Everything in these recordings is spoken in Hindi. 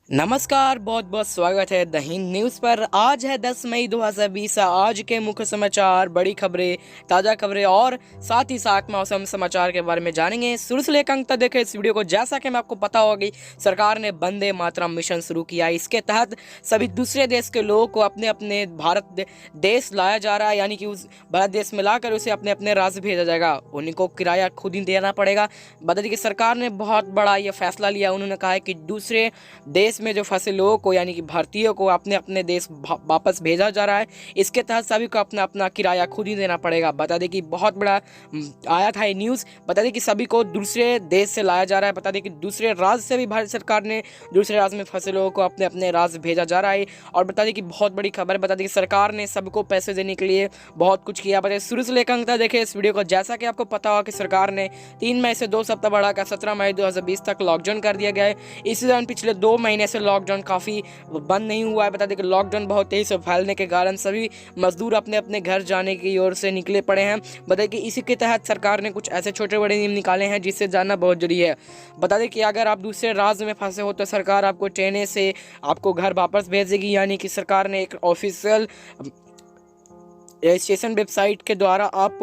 नमस्कार, बहुत बहुत स्वागत है द हिंद न्यूज़ पर। आज है 10 मई 2020। आज के मुख्य समाचार, बड़ी खबरें, ताज़ा खबरें और साथ ही साथ मौसम समाचार के बारे में जानेंगे। शुरू से लेकर अंत तक देखें इस वीडियो को। जैसा कि मैं आपको पता होगी, सरकार ने वंदे मातरम मिशन शुरू किया। इसके तहत सभी दूसरे देश के लोगों को अपने अपने देश लाया जा रहा है, यानी कि उस भारत देश में लाकर उसे अपने अपने राज्य भेजा जाएगा। उन्हीं को किराया खुद ही देना पड़ेगा। बता दें कि सरकार ने बहुत बड़ा यह फैसला लिया। उन्होंने कहा है कि दूसरे देश में जो फंसे लोगों को, यानी कि भारतीयों को अपने अपने देश वापस भेजा जा रहा है। इसके तहत सभी को अपना अपना किराया खुद ही देना पड़ेगा। बता दें कि बहुत बड़ा आया था ये न्यूज़। बता दें कि सभी को दूसरे देश से लाया जा रहा है। बता दें कि दूसरे राज्य से भी भारत सरकार ने दूसरे राज्य में फंसे लोगों को अपने अपने राज्य भेजा जा रहा है। और बता दें कि बहुत बड़ी खबर, बता दें कि सरकार ने सबको पैसे देने के लिए बहुत कुछ किया। बता दें शुरू से लेकर अंत तक देखें इस वीडियो को। जैसा कि आपको पता होगा कि सरकार ने 3 मई से 2 सप्ताह बढ़ाकर 17 मई 2020 तक लॉकडाउन कर दिया गया है। इसी दौरान पिछले 2 महीने से लॉकडाउन काफ़ी बंद नहीं हुआ है। बता दें कि लॉकडाउन बहुत तेज़ी से फैलने के कारण सभी मजदूर अपने अपने घर जाने की ओर से निकले पड़े हैं। बता दें कि इसी के तहत सरकार ने कुछ ऐसे छोटे बड़े नियम निकाले हैं जिससे जानना बहुत जरूरी है। बता दें कि अगर आप दूसरे राज्य में फंसे हो तो सरकार आपको ट्रेन से आपको घर वापस भेजेगी, यानी कि सरकार ने एक ऑफिशियल रजिस्ट्रेशन वेबसाइट के द्वारा आप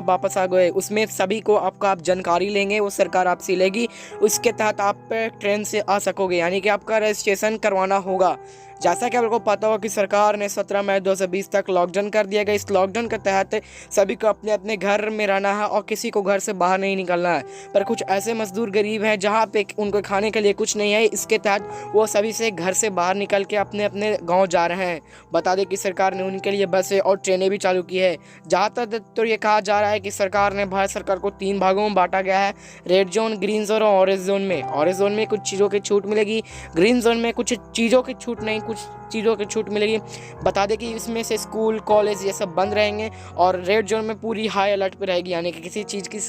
वापस आ गए, उसमें सभी को आप जानकारी लेंगे, वो सरकार आपसे लेगी। उसके तहत आप ट्रेन से आ सकोगे, यानी कि आपका रजिस्ट्रेशन करवाना होगा। जैसा कि आप लोगों को पता होगा कि सरकार ने 17 मई 2020 तक लॉकडाउन कर दिया गया। इस लॉकडाउन के तहत सभी को अपने अपने घर में रहना है और किसी को घर से बाहर नहीं निकलना है। पर कुछ ऐसे मजदूर गरीब हैं जहाँ पे उनको खाने के लिए कुछ नहीं है। इसके तहत वो सभी से घर से बाहर निकल के अपने अपने गाँव जा रहे हैं। बता दें कि सरकार ने उनके लिए बसें और ट्रेनें भी चालू की है। जहाँ तक तो ये कहा जा रहा है कि सरकार ने भारत सरकार को 3 भागों में बांटा गया है, रेड जोन, ग्रीन जोन और ऑरेंज जोन में। ऑरेंज जोन में कुछ चीज़ों की छूट मिलेगी, ग्रीन जोन में कुछ चीज़ों की छूट नहीं, कुछ चीज़ों की छूट मिलेगी। बता दें कि इसमें से स्कूल, कॉलेज ये सब बंद रहेंगे और रेड जोन में पूरी हाई अलर्ट पे रहेगी, यानी कि किसी चीज़ की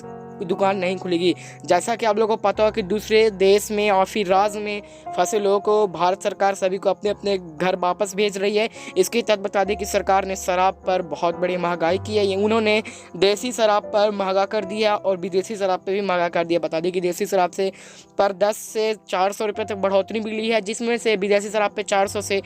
दुकान नहीं खुलेगी। जैसा कि आप लोगों को पता हो कि दूसरे देश में और फिर राज्य में फंसे लोगों को भारत सरकार सभी को अपने अपने घर वापस भेज रही है। इसके तहत बता दें कि सरकार ने शराब पर बहुत बड़ी महंगाई की है। ये उन्होंने देसी शराब पर महंगा कर दिया और विदेशी शराब पर भी महंगा कर दिया। बता दें कि देसी शराब से पर 10 से 400 रुपये तक बढ़ोतरी मिली है, जिसमें से विदेशी शराब पे 400 से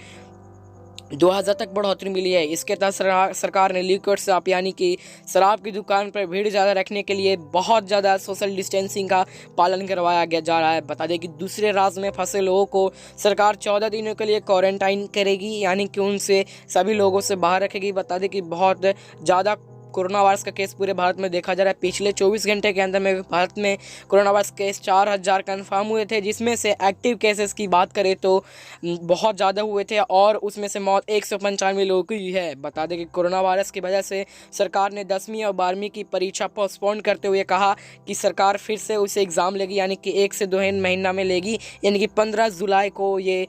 2000 तक बढ़ोतरी मिली है। इसके तहत सरकार ने लिक्विड शराब, यानी कि शराब की दुकान पर भीड़ ज़्यादा रखने के लिए बहुत ज़्यादा सोशल डिस्टेंसिंग का पालन करवाया गया जा रहा है। बता दें कि दूसरे राज्य में फंसे लोगों को सरकार 14 दिनों के लिए क्वारंटाइन करेगी, यानी कि उनसे सभी लोगों से बाहर रखेगी। बता दें कि बहुत ज़्यादा कोरोना वायरस का केस पूरे भारत में देखा जा रहा है। पिछले 24 घंटे के अंदर में भारत में कोरोना वायरस केस 4000 कन्फर्म हुए थे, जिसमें से एक्टिव केसेस की बात करें तो बहुत ज़्यादा हुए थे और उसमें से मौत 195 लोगों की हुई है। बता दें कि कोरोना वायरस की वजह से सरकार ने 10वीं और 12वीं की परीक्षा पोस्टपोन करते हुए कहा कि सरकार फिर से उसे एग्ज़ाम लेगी, यानी कि 1 से 2 महीना में लेगी, यानी कि 15 जुलाई को ये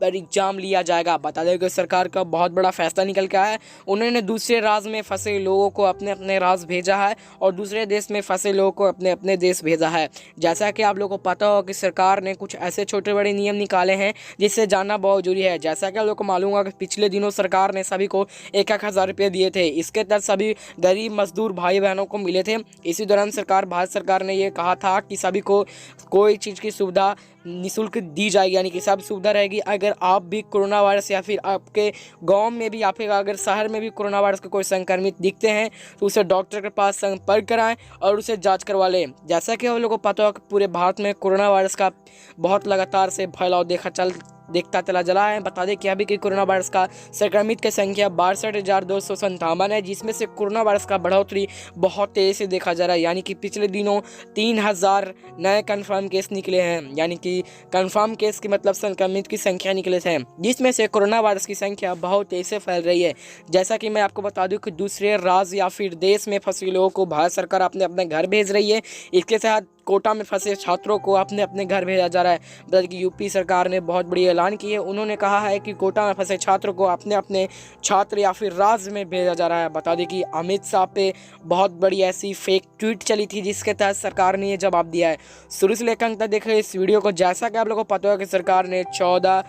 एग्जाम लिया जाएगा। बता दें कि सरकार का बहुत बड़ा फैसला निकल के आया है। उन्होंने दूसरे राज्य में फंसे लोगों को अपने अपने राज्य भेजा है और दूसरे देश में फंसे लोगों को अपने अपने देश भेजा है। जैसा कि आप लोगों को पता हो कि सरकार ने कुछ ऐसे छोटे बड़े नियम निकाले हैं जिससे जानना बहुत जरूरी है। जैसा कि आप लोगों को मालूम होगा कि पिछले दिनों सरकार ने सभी को 1-1 हज़ार रुपये दिए थे। इसके तहत सभी गरीब मजदूर भाई बहनों को मिले थे। इसी दौरान भारत सरकार ने ये कहा था कि सभी को कोई चीज़ की सुविधा निःशुल्क दी जाएगी, यानी कि सब सुविधा रहेगी। अगर आप भी कोरोना वायरस या फिर आपके गांव में भी या फिर अगर शहर में भी कोरोना वायरस के कोई संक्रमित दिखते हैं तो उसे डॉक्टर के पास संपर्क कराएं और उसे जांच करवा लें। जैसा कि हम लोगों को पता हो कि पूरे भारत में कोरोना वायरस का बहुत लगातार से फैलाव देखता चला जला है। बता दें कि अभी की कोरोना वायरस का संक्रमित की संख्या 62,257 है, जिसमें से कोरोना वायरस का बढ़ोतरी बहुत तेज़ी से देखा जा रहा है, यानी कि पिछले दिनों 3000 नए कन्फर्म केस निकले हैं, यानी कि कन्फर्म केस की मतलब संक्रमित की संख्या निकले थे, जिसमें से कोरोना वायरस की संख्या बहुत तेज़ी से फैल रही है। जैसा कि मैं आपको बता दूं कि दूसरे राज्य या फिर देश में फंसे लोगों को भारत सरकार अपने अपने घर भेज रही है। इसके साथ कोटा में फंसे छात्रों को अपने अपने घर भेजा जा रहा है। बता दें कि यूपी सरकार ने बहुत बड़ी ऐलान की है। उन्होंने कहा है कि कोटा में फंसे छात्रों को अपने अपने छात्र या फिर राज्य में भेजा जा रहा है। बता दें कि अमित शाह पे बहुत बड़ी ऐसी फेक ट्वीट चली थी जिसके तहत सरकार ने ये जवाब दिया है। शुरू से लेकर अंत तक देखें इस वीडियो को। जैसा कि आप लोगों को पता है कि सरकार ने 14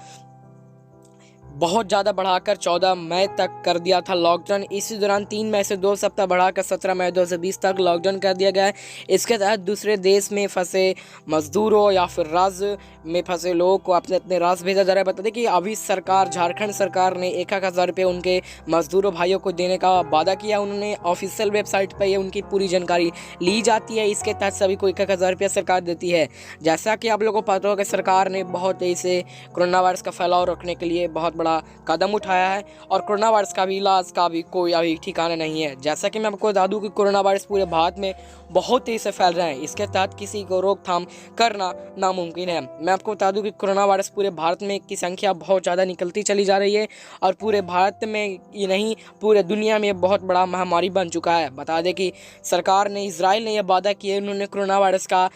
बहुत ज़्यादा बढ़ाकर 14 मई तक कर दिया था लॉकडाउन। इसी दौरान 3 मई से 2 सप्ताह बढ़ाकर 17 मई 2020 तक लॉकडाउन कर दिया गया है। इसके तहत दूसरे देश में फंसे मजदूरों या फिर राज्य में फंसे लोगों को अपने अपने राज्य भेजा जा रहा है। बता दें कि अभी सरकार, झारखंड सरकार ने 1,000 रुपये उनके मजदूरों भाइयों को देने का वादा किया। उन्होंने ऑफिशियल वेबसाइट पर ये उनकी पूरी जानकारी ली जाती है। इसके तहत सभी को 1,000 रुपया सरकार देती है। जैसा कि आप लोगों को पता होगा, सरकार ने बहुत तेजी से कोरोना वायरस का फैलाव रोकने के लिए बहुत बड़ा कदम उठाया है और कोरोना वायरस का भी इलाज का भी कोई अभी ठिकाना नहीं है। जैसा कि मैं आपको बता दूं कि कोरोना वायरस पूरे भारत में बहुत तेजी से फैल रहा है। इसके तहत किसी को रोकथाम करना नामुमकिन है। मैं आपको बता दूं कि कोरोना वायरस पूरे भारत में की संख्या बहुत ज़्यादा निकलती चली जा रही है और पूरे भारत में ये नहीं, पूरे दुनिया में बहुत बड़ा महामारी बन चुका है। बता दें कि सरकार ने, इजराइल ने यह वादा किया, उन्होंने कोरोना वायरस का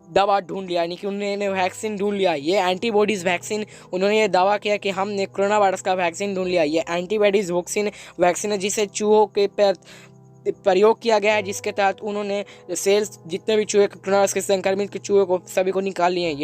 दवा ढूंढ लिया, यानी कि उन्होंने वैक्सीन ढूंढ लिया। ये एंटीबॉडीज़ वैक्सीन, उन्होंने ये दावा किया कि हमने कोरोना वायरस का वैक्सीन ढूंढ लिया। ये एंटीबॉडीज़ वैक्सीन है जिसे चूहों के प्रयोग किया गया है, जिसके तहत उन्होंने सेल्स, जितने भी चूहे कोरोना वायरस के संक्रमित के चूहे को सभी को निकाल लिए हैं।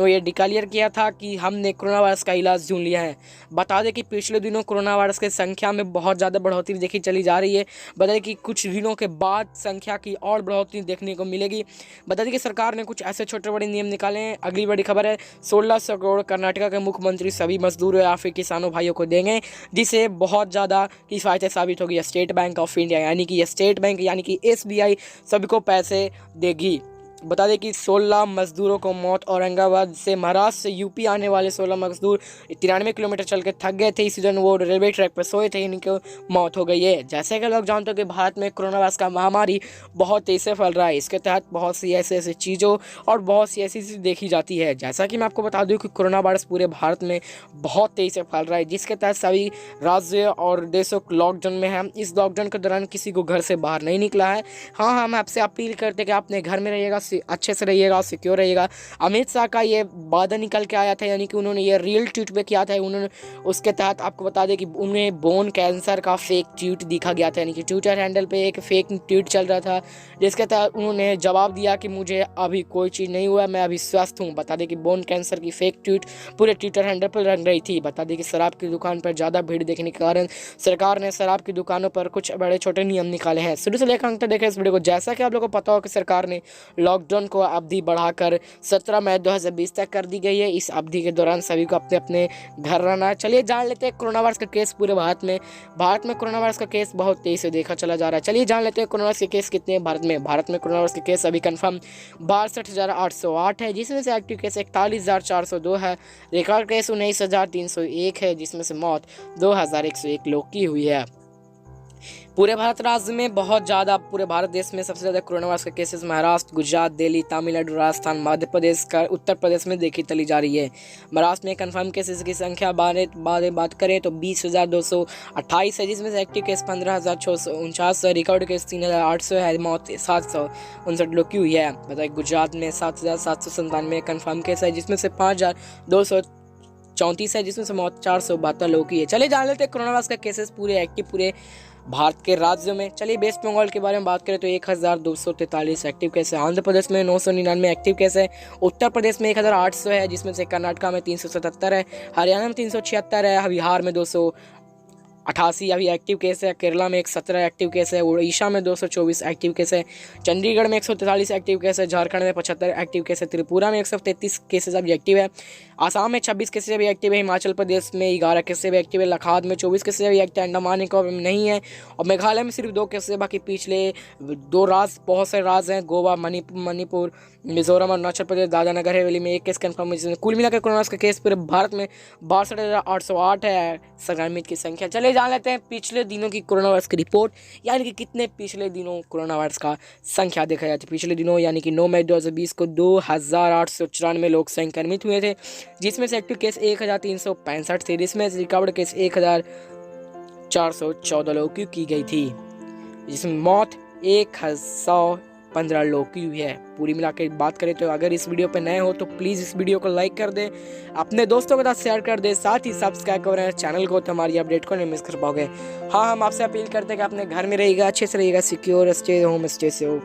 ये डिक्लेयर किया था कि हमने कोरोना वायरस का इलाज ढूंढ लिया है। बता दें कि पिछले दिनों कोरोना वायरस की संख्या में बहुत ज़्यादा बढ़ोतरी देखी चली जा रही है। बता दें कि कुछ दिनों के बाद संख्या की और बढ़ोतरी देखने को मिलेगी। बता दें कि सरकार ने कुछ ऐसे छोटे बड़े नियम निकाले हैं। अगली बड़ी खबर है, 1600 करोड़ कर्नाटका के मुख्यमंत्री सभी मजदूरों या फिर किसानों भाइयों को देंगे, जिसे बहुत ज़्यादा किफ़ायती साबित होगी। स्टेट बैंक ऑफ इंडिया यानी कि ये स्टेट बैंक यानी कि SBI सभी को पैसे देगी। बता दें कि 16 मजदूरों को मौत। औरंगाबाद से महाराष्ट्र से यूपी आने वाले 16 मजदूर 93 किलोमीटर चल के थक गए थे। इसी दौरान वो रेलवे ट्रैक पर सोए थे, इनकी मौत हो गई है। जैसे कि लोग जानते हो कि भारत में कोरोना वायरस का महामारी बहुत तेज़ी से फैल रहा है। इसके तहत बहुत सी ऐसी चीज़ों और बहुत सी ऐसी चीज़ देखी जाती है। जैसा कि मैं आपको बता दूँ कि कोरोना वायरस पूरे भारत में बहुत तेज़ी से फैल रहा है, जिसके तहत सभी राज्य और देशों लॉकडाउन में हैं। इस लॉकडाउन के दौरान किसी को घर से बाहर नहीं निकला है। हाँ, हम आपसे अपील करते हैं कि अपने घर में रहिएगा, अच्छे से रहिएगा, सिक्योर रहिएगा। अमित शाह का ये वादा निकल के आया था, यानी कि उन्होंने ये रियल ट्वीट पे किया था। उन्होंने उसके तहत आपको बता दें कि उन्हें बोन कैंसर का फेक ट्वीट दिखा गया था, यानी कि ट्विटर हैंडल पे एक फेक ट्वीट चल रहा था, जिसके तहत उन्होंने जवाब दिया कि मुझे अभी कोई चीज़ नहीं हुआ, मैं अभी स्वस्थ हूँ। बता दें कि बोन कैंसर की फेक ट्वीट पूरे ट्विटर हैंडल पर रंग रही थी। बता दें कि शराब की दुकान पर ज़्यादा भीड़ देखने के कारण सरकार ने शराब की दुकानों पर कुछ बड़े छोटे नियम निकाले हैं। शुरू से लेकर अंत तक देखें इस वीडियो को। जैसा कि आप लोगों को पता हो कि सरकार ने लॉकडाउन को अवधि बढ़ाकर 17 मई 2020 तक कर दी गई है। इस अवधि के दौरान सभी को अपने अपने घर रहना है। चलिए जान लेते हैं कोरोना वायरस का केस पूरे भारत में कोरोना वायरस का केस बहुत तेजी से देखा चला जा रहा है। चलिए जान लेते हैं कोरोना वायरस के केस कितने हैं भारत में कोरोना वायरस के केस अभी कंफर्म 62,808 है, जिसमें से एक्टिव केस 41,402 है। रिकॉर्ड केस 19,301 है, जिसमें से मौत 2,101 लोग की हुई है। पूरे भारत राज्य में बहुत ज़्यादा, पूरे भारत देश में सबसे ज़्यादा कोरोना वायरस के केसेस महाराष्ट्र, गुजरात, दिल्ली, तमिलनाडु, राजस्थान, मध्य प्रदेश का, उत्तर प्रदेश में देखी चली जा रही है। महाराष्ट्र में कंफर्म केसेस की संख्या बात करें तो 20,228 है, जिसमें से एक्टिव केस 15,649 है, रिकॉर्ड केस 3,800 है, मौत 759 लोग की हुई है। बताइए गुजरात में 7,797 कंफर्म केस है, जिसमें से 5,234 है, जिसमें से मौत 472 लोग की है। चलिए जान लेते हैं कोरोना वायरस का केसेस पूरे एक्टिव पूरे भारत के राज्यों में। चलिए वेस्ट बंगाल के बारे में बात करें तो 1,243 एक्टिव केस है, आंध्र प्रदेश में 999 एक्टिव केस है, उत्तर प्रदेश में 1,800 है, जिसमें से कर्नाटका में 377 है, हरियाणा में 376 है, बिहार में 288 अभी एक्टिव केस है, केरला में 117 एक्टिव केस है, उड़ीसा में 224 एक्टिव केस है, चंडीगढ़ में 143 एक्टिव केस है, झारखंड में 75 एक्टिव केस है, त्रिपुरा में 133 केसेस अभी एक्टिव है, आसाम में 26 केसेस अभी एक्टिव है, हिमाचल प्रदेश में 11 केसेस अभी एक्टिव है, लद्दाख में 24 केसेस अभी एक्टिव है, अंडमान निकोबार में नहीं है, और मेघालय में सिर्फ 2 केसेस है। बाकी पिछले 2 राज्य, बहुत से राज्य हैं, गोवा, मणिपुर, मिजोरम और अरुणाचल प्रदेश, दादरा हवेली में 1 केस कन्फर्म है, जिसमें कुल मिलाकर कोरोना का केस पूरे भारत में 62,808 है संक्रमित की संख्या। चले जान लेते हैं पिछले दिनों की कोरोना वायरस की रिपोर्ट, यानी कि कितने पिछले दिनों कोरोना वायरस का संख्या देखा जाती है। पिछले दिनों यानी कि 9 मई 2020 को 2,894 लोग संक्रमित हुए थे, जिसमें से एक्टिव केस 1,365 थे, जिसमें से रिकवर्ड केस 1,414 लोगों की गई थी, जिसमें मौत 1,115 लोग की हुई है। पूरी मिला के बात करें तो अगर इस वीडियो पे नए हो तो प्लीज़ इस वीडियो को लाइक कर दें, अपने दोस्तों के साथ शेयर कर दें, साथ ही सब्सक्राइब करें चैनल को, तो हमारी अपडेट को नहीं मिस कर पाओगे। हाँ, हम आपसे अपील करते हैं कि अपने घर में रहिएगा, अच्छे से रहिएगा, सिक्योर, स्टे होम, स्टे से हो।